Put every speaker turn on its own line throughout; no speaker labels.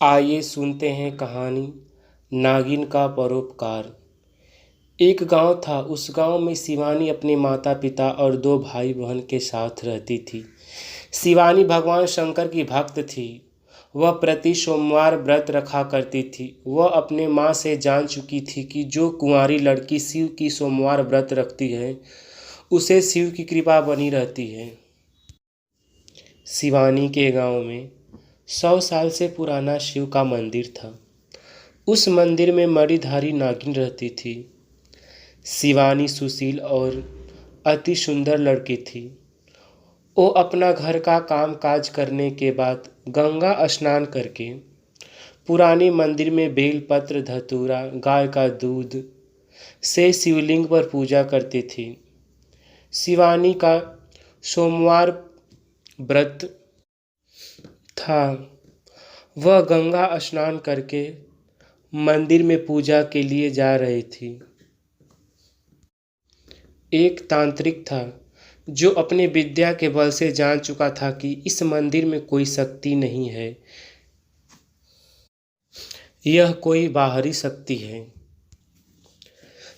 आइए सुनते हैं कहानी नागिन का परोपकार। एक गांव था। उस गांव में शिवानी अपने माता पिता और दो भाई बहन के साथ रहती थी। शिवानी भगवान शंकर की भक्त थी। वह प्रति सोमवार व्रत रखा करती थी। वह अपने माँ से जान चुकी थी कि जो कुंवारी लड़की शिव की सोमवार व्रत रखती है उसे शिव की कृपा बनी रहती है। शिवानी के गांव में 100 साल से पुराना शिव का मंदिर था। उस मंदिर में मणिधारी नागिन रहती थी। शिवानी सुशील और अति सुंदर लड़की थी। वो अपना घर का काम काज करने के बाद गंगा स्नान करके पुराने मंदिर में बेलपत्र धतूरा गाय का दूध से शिवलिंग पर पूजा करती थी। शिवानी का सोमवार व्रत था। वह गंगा स्नान करके मंदिर में पूजा के लिए जा रही थी। एक तांत्रिक था जो अपने विद्या के बल से जान चुका था कि इस मंदिर में कोई शक्ति नहीं है, यह कोई बाहरी शक्ति है।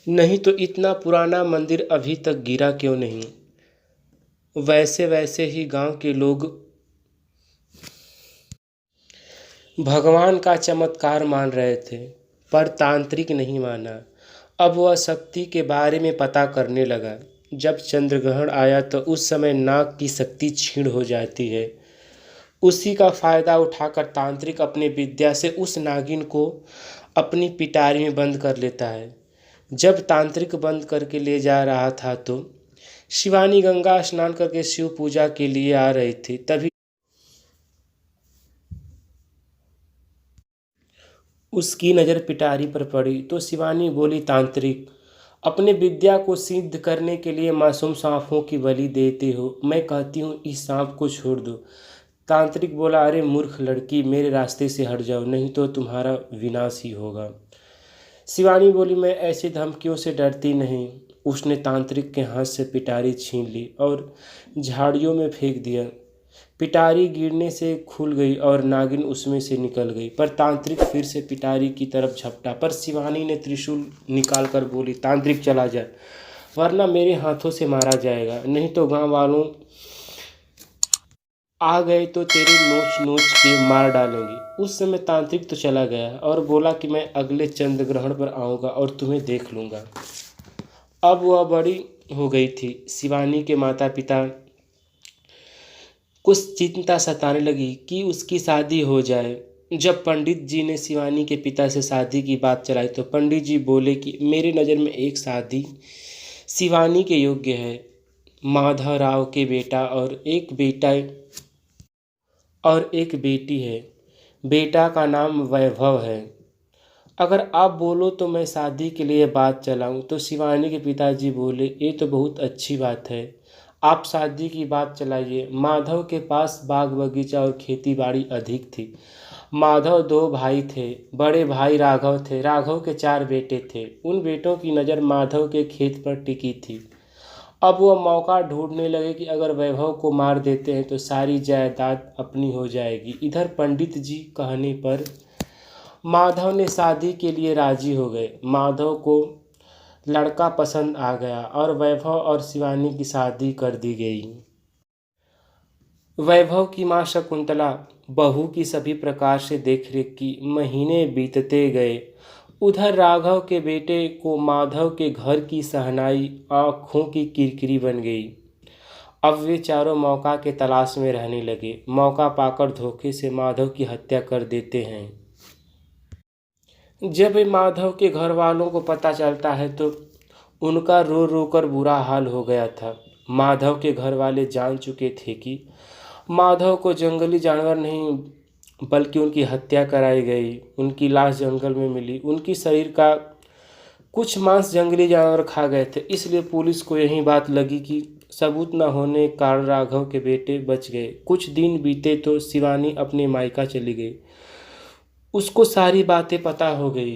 नहीं तो इतना पुराना मंदिर अभी तक गिरा क्यों नहीं। वैसे वैसे ही गांव के लोग भगवान का चमत्कार मान रहे थे, पर तांत्रिक नहीं माना। अब वह शक्ति के बारे में पता करने लगा। जब चंद्रग्रहण आया तो उस समय नाग की शक्ति क्षीण हो जाती है। उसी का फायदा उठाकर तांत्रिक अपने विद्या से उस नागिन को अपनी पिटारी में बंद कर लेता है। जब तांत्रिक बंद करके ले जा रहा था तो शिवानी गंगा स्नान करके शिव पूजा के लिए आ रही थी। तभी उसकी नज़र पिटारी पर पड़ी तो शिवानी बोली, तांत्रिक, अपने विद्या को सिद्ध करने के लिए मासूम सांपों की बलि देते हो। मैं कहती हूँ इस सांप को छोड़ दो। तांत्रिक बोला, अरे मूर्ख लड़की, मेरे रास्ते से हट जाओ, नहीं तो तुम्हारा विनाश ही होगा। शिवानी बोली, मैं ऐसी धमकियों से डरती नहीं। उसने तांत्रिक के हाथ से पिटारी छीन ली और झाड़ियों में फेंक दिया। पिटारी गिरने से खुल गई और नागिन उसमें से निकल गई। पर तांत्रिक फिर से पिटारी की तरफ झपटा, पर शिवानी ने त्रिशूल निकाल कर बोली, तांत्रिक चला जाए, वरना मेरे हाथों से मारा जाएगा। नहीं तो गांव वालों आ गए तो तेरे नोच नोच के मार डालेंगे। उस समय तांत्रिक तो चला गया और बोला कि मैं अगले चंद्र ग्रहण पर आऊँगा और तुम्हें देख लूँगा। अब वह बड़ी हो गई थी। शिवानी के माता पिता कुछ चिंता सताने लगी कि उसकी शादी हो जाए। जब पंडित जी ने शिवानी के पिता से शादी की बात चलाई तो पंडित जी बोले कि मेरी नज़र में एक शादी शिवानी के योग्य है। माधव राव के बेटा और एक बेटी है। बेटा का नाम वैभव है। अगर आप बोलो तो मैं शादी के लिए बात चलाऊं। तो शिवानी के पिताजी बोले, ये तो बहुत अच्छी बात है, आप शादी की बात चलाइए। माधव के पास बाग बगीचा और खेती बाड़ी अधिक थी। माधव दो भाई थे। बड़े भाई राघव थे। राघव के 4 बेटे थे। उन बेटों की नज़र माधव के खेत पर टिकी थी। अब वह मौका ढूंढने लगे कि अगर वैभव को मार देते हैं तो सारी जायदाद अपनी हो जाएगी। इधर पंडित जी कहने पर माधव ने शादी के लिए राजी हो गए। माधव को लड़का पसंद आ गया और वैभव और शिवानी की शादी कर दी गई। वैभव की मां शकुंतला बहू की सभी प्रकार से देखरेख की। महीने बीतते गए। उधर राघव के बेटे को माधव के घर की शहनाई आँखों की किरकिरी बन गई। अब वे चारों मौका के तलाश में रहने लगे। मौका पाकर धोखे से माधव की हत्या कर देते हैं। जब माधव के घर वालों को पता चलता है तो उनका रो रो कर बुरा हाल हो गया था। माधव के घर वाले जान चुके थे कि माधव को जंगली जानवर नहीं बल्कि उनकी हत्या कराई गई। उनकी लाश जंगल में मिली। उनकी शरीर का कुछ मांस जंगली जानवर खा गए थे। इसलिए पुलिस को यही बात लगी कि सबूत न होने के कारण राघव के बेटे बच गए। कुछ दिन बीते तो शिवानी अपने मायका चली गई। उसको सारी बातें पता हो गई।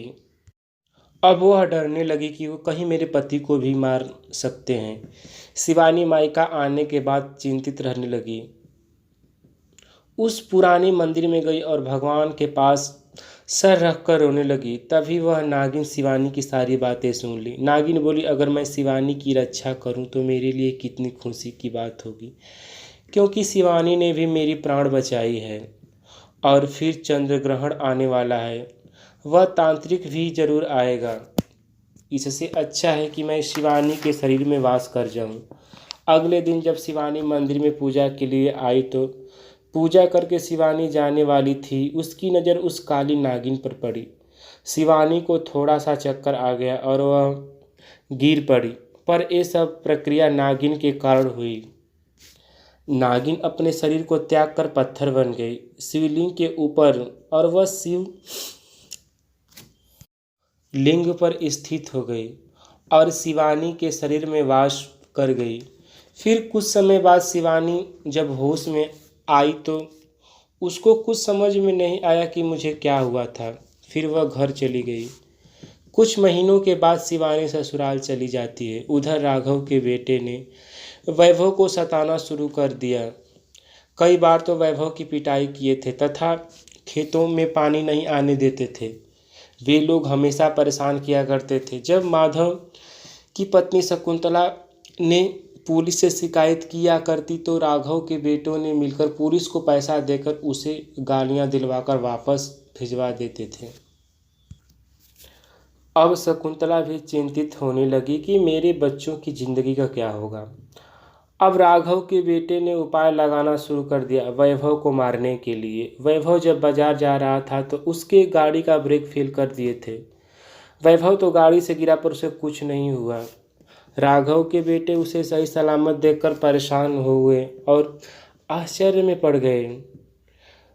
अब वह डरने लगी कि वो कहीं मेरे पति को भी मार सकते हैं। शिवानी मायका आने के बाद चिंतित रहने लगी। उस पुरानी मंदिर में गई और भगवान के पास सर रख कर रोने लगी। तभी वह नागिन शिवानी की सारी बातें सुन ली। नागिन बोली, अगर मैं शिवानी की रक्षा करूं तो मेरे लिए कितनी खुशी की बात होगी, क्योंकि शिवानी ने भी मेरी प्राण बचाई है। और फिर चंद्र ग्रहण आने वाला है, वह तांत्रिक भी जरूर आएगा। इससे अच्छा है कि मैं शिवानी के शरीर में वास कर जाऊं। अगले दिन जब शिवानी मंदिर में पूजा के लिए आई तो पूजा करके शिवानी जाने वाली थी, उसकी नज़र उस काली नागिन पर पड़ी। शिवानी को थोड़ा सा चक्कर आ गया और वह गिर पड़ी। पर यह सब प्रक्रिया नागिन के कारण हुई। नागिन अपने शरीर को त्याग कर पत्थर बन गई शिवलिंग के ऊपर, और वह शिव लिंग पर स्थित हो गई और शिवानी के शरीर में वास कर गई। फिर कुछ समय बाद शिवानी जब होश में आई तो उसको कुछ समझ में नहीं आया कि मुझे क्या हुआ था। फिर वह घर चली गई। कुछ महीनों के बाद शिवानी ससुराल चली जाती है। उधर राघव के बेटे ने वैभव को सताना शुरू कर दिया। कई बार तो वैभव की पिटाई किए थे तथा खेतों में पानी नहीं आने देते थे। वे लोग हमेशा परेशान किया करते थे। जब माधव की पत्नी शकुंतला ने पुलिस से शिकायत किया करती तो राघव के बेटों ने मिलकर पुलिस को पैसा देकर उसे गालियां दिलवाकर वापस भिजवा देते थे। अब शकुंतला भी चिंतित होने लगी कि मेरे बच्चों की जिंदगी का क्या होगा। अब राघव के बेटे ने उपाय लगाना शुरू कर दिया वैभव को मारने के लिए। वैभव जब बाजार जा रहा था तो उसके गाड़ी का ब्रेक फेल कर दिए थे। वैभव तो गाड़ी से गिरा पर उसे कुछ नहीं हुआ। राघव के बेटे उसे सही सलामत देखकर परेशान हुए और आश्चर्य में पड़ गए।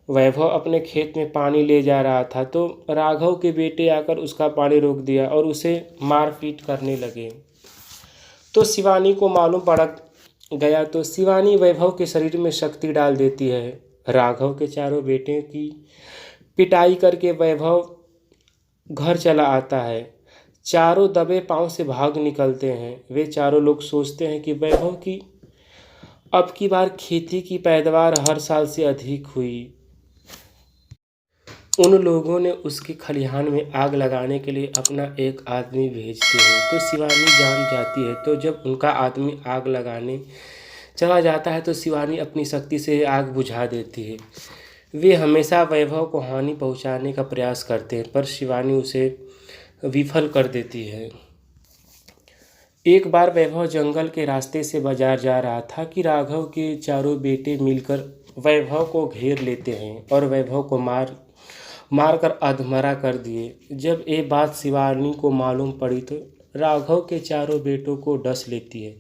वैभव अपने खेत में पानी ले जा रहा था तो राघव के बेटे आकर उसका पानी रोक दिया और उसे मारपीट करने लगे। तो शिवानी को मालूम पड़ गया तो शिवानी वैभव के शरीर में शक्ति डाल देती है। राघव के चारों बेटे की पिटाई करके वैभव घर चला आता है। चारों दबे पांव से भाग निकलते हैं। वे चारों लोग सोचते हैं कि वैभव की अब की बार खेती की पैदावार हर साल से अधिक हुई। उन लोगों ने उसके खलिहान में आग लगाने के लिए अपना एक आदमी भेजते हैं तो शिवानी जान जाती है। तो जब उनका आदमी आग लगाने चला जाता है तो शिवानी अपनी शक्ति से आग बुझा देती है। वे हमेशा वैभव को हानि पहुंचाने का प्रयास करते हैं पर शिवानी उसे विफल कर देती है। एक बार वैभव जंगल के रास्ते से बाजार जा रहा था कि राघव के चारों बेटे मिलकर वैभव को घेर लेते हैं और वैभव को मार कर अधमरा कर दिए। जब ये बात शिवानी को मालूम पड़ी तो राघव के चारों बेटों को डस लेती है।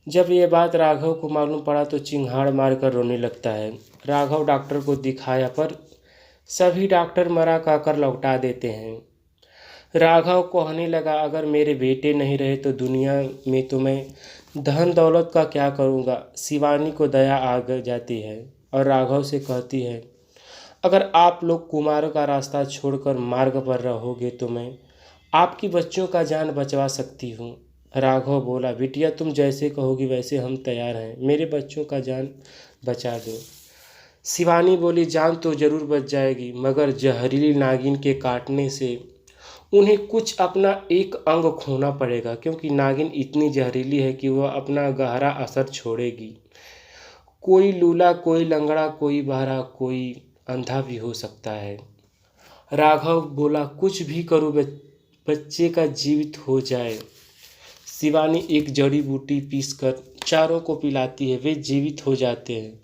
जब ये बात राघव को मालूम पड़ा तो चिंगाड़ मारकर रोने लगता है। राघव डॉक्टर को दिखाया पर सभी डॉक्टर मरा कहकर लौटा देते हैं। राघव कहने लगा, अगर मेरे बेटे नहीं रहे तो दुनिया में तो मैं धन दौलत का क्या करूँगा। शिवानी को दया आ जाती है और राघव से कहती है, अगर आप लोग कुमारों का रास्ता छोड़कर मार्ग पर रहोगे तो मैं आपकी बच्चों का जान बचवा सकती हूँ। राघव बोला, बिटिया तुम जैसे कहोगी वैसे हम तैयार हैं, मेरे बच्चों का जान बचा दो। शिवानी बोली, जान तो जरूर बच जाएगी मगर जहरीली नागिन के काटने से उन्हें कुछ अपना एक अंग खोना पड़ेगा, क्योंकि नागिन इतनी जहरीली है कि वह अपना गहरा असर छोड़ेगी। कोई लूला, कोई लंगड़ा, कोई बहरा, कोई अंधा भी हो सकता है। राघव बोला, कुछ भी करो बच्चे का जीवित हो जाए। शिवानी एक जड़ी बूटी पीसकर चारों को पिलाती है। वे जीवित हो जाते हैं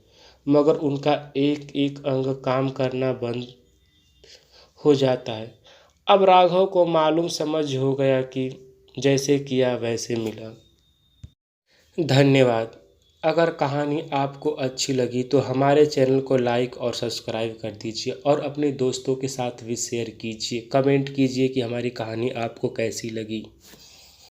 मगर उनका एक एक अंग काम करना बंद हो जाता है। अब राघव को मालूम समझ हो गया कि जैसे किया वैसे मिला। धन्यवाद। अगर कहानी आपको अच्छी लगी तो हमारे चैनल को लाइक और सब्सक्राइब कर दीजिए और अपने दोस्तों के साथ भी शेयर कीजिए। कमेंट कीजिए कि हमारी कहानी आपको कैसी लगी।